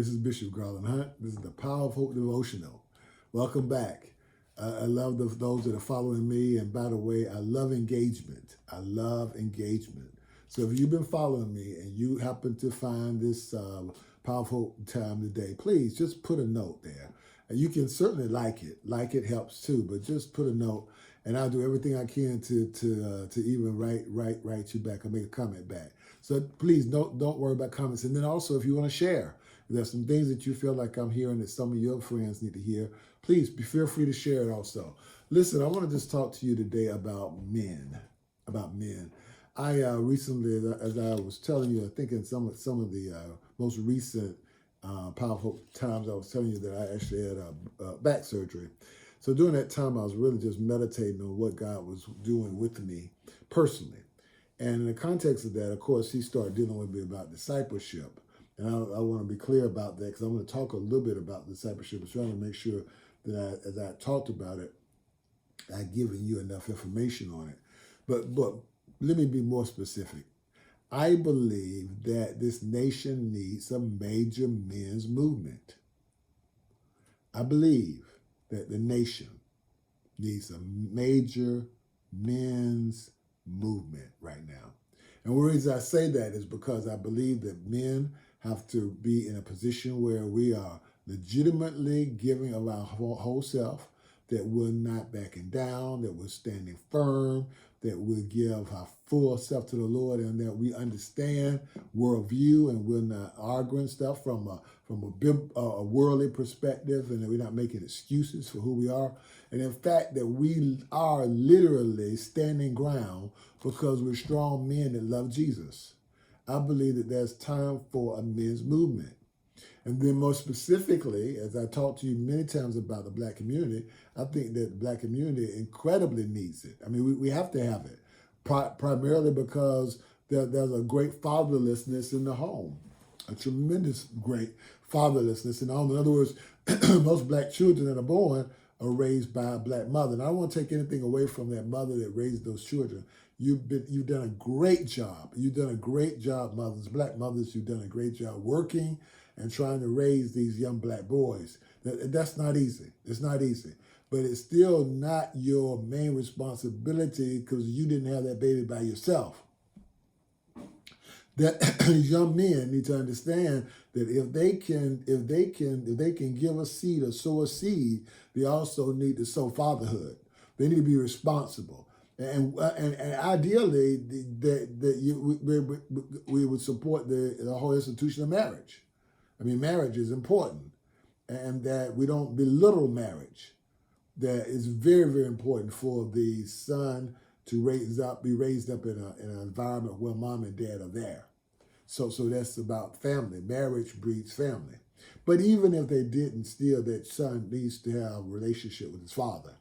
This is Bishop Garland Hunt. This is the Powerful Devotional. Welcome back. I love those that are following me. And by the way, I love engagement. I love engagement. So if you've been following me and you happen to find this powerful time today, please just put a note there. And you can certainly like it. Like it helps too, but just put a note, and I'll do everything I can to even write you back or make a comment back. So please don't worry about comments. And then also, if you want to share, if there's some things that you feel like I'm hearing that some of your friends need to hear, please feel free to share it also. Listen, I want to just talk to you today about men. About men. I recently, as I was telling you, I think in some of the most recent powerful times, I was telling you that I actually had back surgery. So during that time, I was really just meditating on what God was doing with me personally. And in the context of that, of course, he started dealing with me about discipleship. And I want to be clear about that, because I'm going to talk a little bit about discipleship. I'm trying to make sure that as I talked about it, I've given you enough information on it. But let me be more specific. I believe that this nation needs a major men's movement. I believe that the nation needs a major men's movement right now. And the reason I say that is because I believe that men have to be in a position where we are legitimately giving of our whole self, that we're not backing down, that we're standing firm, that we give our full self to the Lord, and that we understand worldview, and we're not arguing stuff from a worldly perspective, and that we're not making excuses for who we are. And in fact, that we are literally standing ground because we're strong men that love Jesus. I believe that there's time for a men's movement. And then more specifically, as I talked to you many times about the black community, I think that the black community incredibly needs it. I mean, we have to have it, primarily because there's a great fatherlessness in the home, a tremendous great fatherlessness in the home. In other words, most black children that are born are raised by a black mother. And I don't want to take anything away from that mother that raised those children. You've done a great job. You've done a great job, mothers, black mothers. You've done a great job working and trying to raise these young black boys. That's not easy. It's not easy. But it's still not your main responsibility, because you didn't have that baby by yourself. That young men need to understand that if they can give a seed or sow a seed, they also need to sow fatherhood. They need to be responsible. And ideally, we would support the whole institution of marriage. I mean, marriage is important, and that we don't belittle marriage. That it's very, very important for the son to be raised up in an environment where mom and dad are there. So that's about family. Marriage breeds family. But even if they didn't, still that son needs to have a relationship with his father.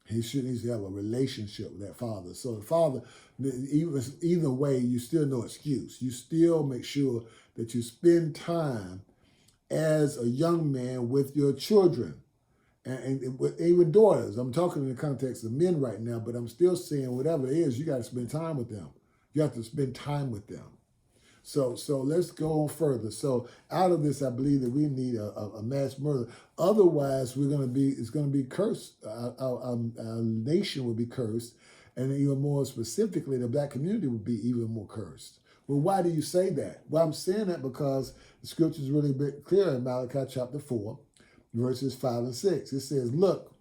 He needs to have a relationship with that father. So the father, either way, you still no excuse. You still make sure that you spend time as a young man with your children, and even daughters. I'm talking in the context of men right now, but I'm still saying whatever it is, you got to spend time with them. You have to spend time with them. So let's go on further. So out of this, I believe that we need a mass murder. Otherwise, it's going to be cursed. Our nation will be cursed, and even more specifically, the black community will be even more cursed. Well, why do you say that? Well, I'm saying that because the scripture is really a bit clear in Malachi chapter 4, verses 5 and 6. It says, "Look,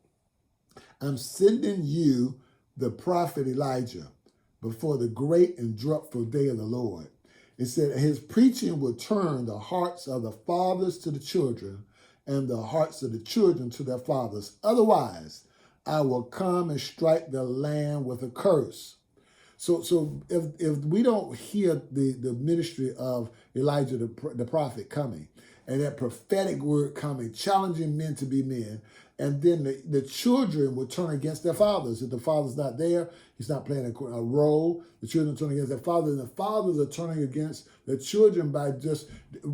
I'm sending you the prophet Elijah before the great and dreadful day of the Lord." It said his preaching will turn the hearts of the fathers to the children, and the hearts of the children to their fathers. Otherwise, I will come and strike the land with a curse. So if we don't hear the ministry of Elijah the prophet coming, and that prophetic word coming, challenging men to be men, and then the children will turn against their fathers. If the father's not there, he's not playing a role. The children turn against their fathers, and the fathers are turning against the children by just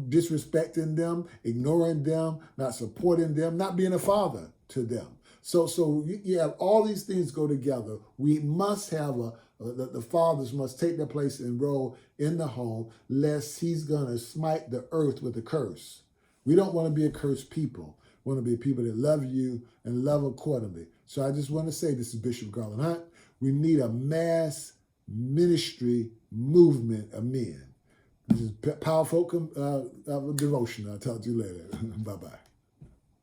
disrespecting them, ignoring them, not supporting them, not being a father to them. So you have all these things go together. We must have the fathers must take their place and role in the home, lest he's going to smite the earth with a curse. We don't want to be a cursed people. We want to be people that love you and love accordingly. So I just want to say, this is Bishop Garland Hunt. We need a mass ministry movement of men. This is powerful devotion. I'll talk to you later. Bye-bye.